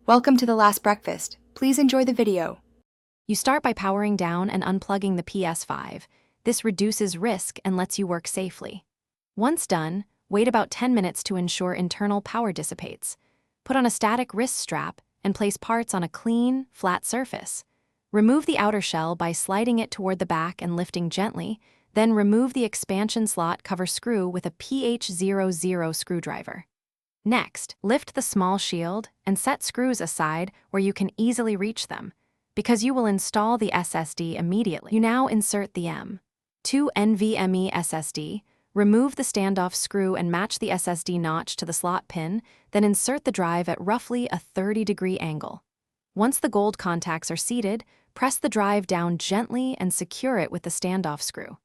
Welcome to the last breakfast. Please enjoy the video. You start by powering down and unplugging the PS5. This reduces risk and lets you work safely. Once done, wait about 10 minutes to ensure internal power dissipates. Put on a static wrist strap and place parts on a clean, flat surface. Remove the outer shell by sliding it toward the back and lifting gently, then remove the expansion slot cover screw with a PH00 screwdriver. Next, lift the small shield and set screws aside where you can easily reach them. Because you will install the SSD immediately, you now insert the M.2 NVMe SSD, remove the standoff screw and match the SSD notch to the slot pin, then insert the drive at roughly a 30-degree angle. Once the gold contacts are seated, press the drive down gently and secure it with the standoff screw.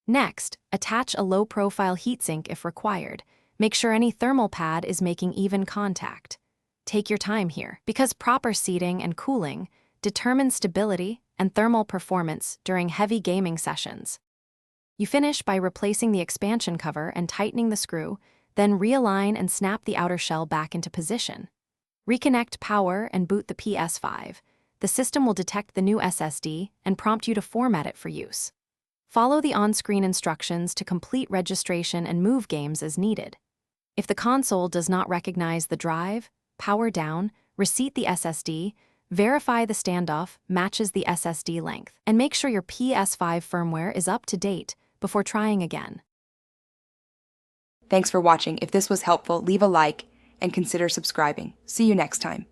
Next, attach a low-profile heatsink if required. Make sure any thermal pad is making even contact. Take your time here, because proper seating and cooling determine stability and thermal performance during heavy gaming sessions. You finish by replacing the expansion cover and tightening the screw, then realign and snap the outer shell back into position. Reconnect power and boot the PS5. The system will detect the new SSD and prompt you to format it for use. Follow the on-screen instructions to complete registration and move games as needed. If the console does not recognize the drive, power down, reseat the SSD, verify the standoff matches the SSD length, and make sure your PS5 firmware is up to date before trying again. Thanks for watching. If this was helpful, leave a like and consider subscribing. See you next time.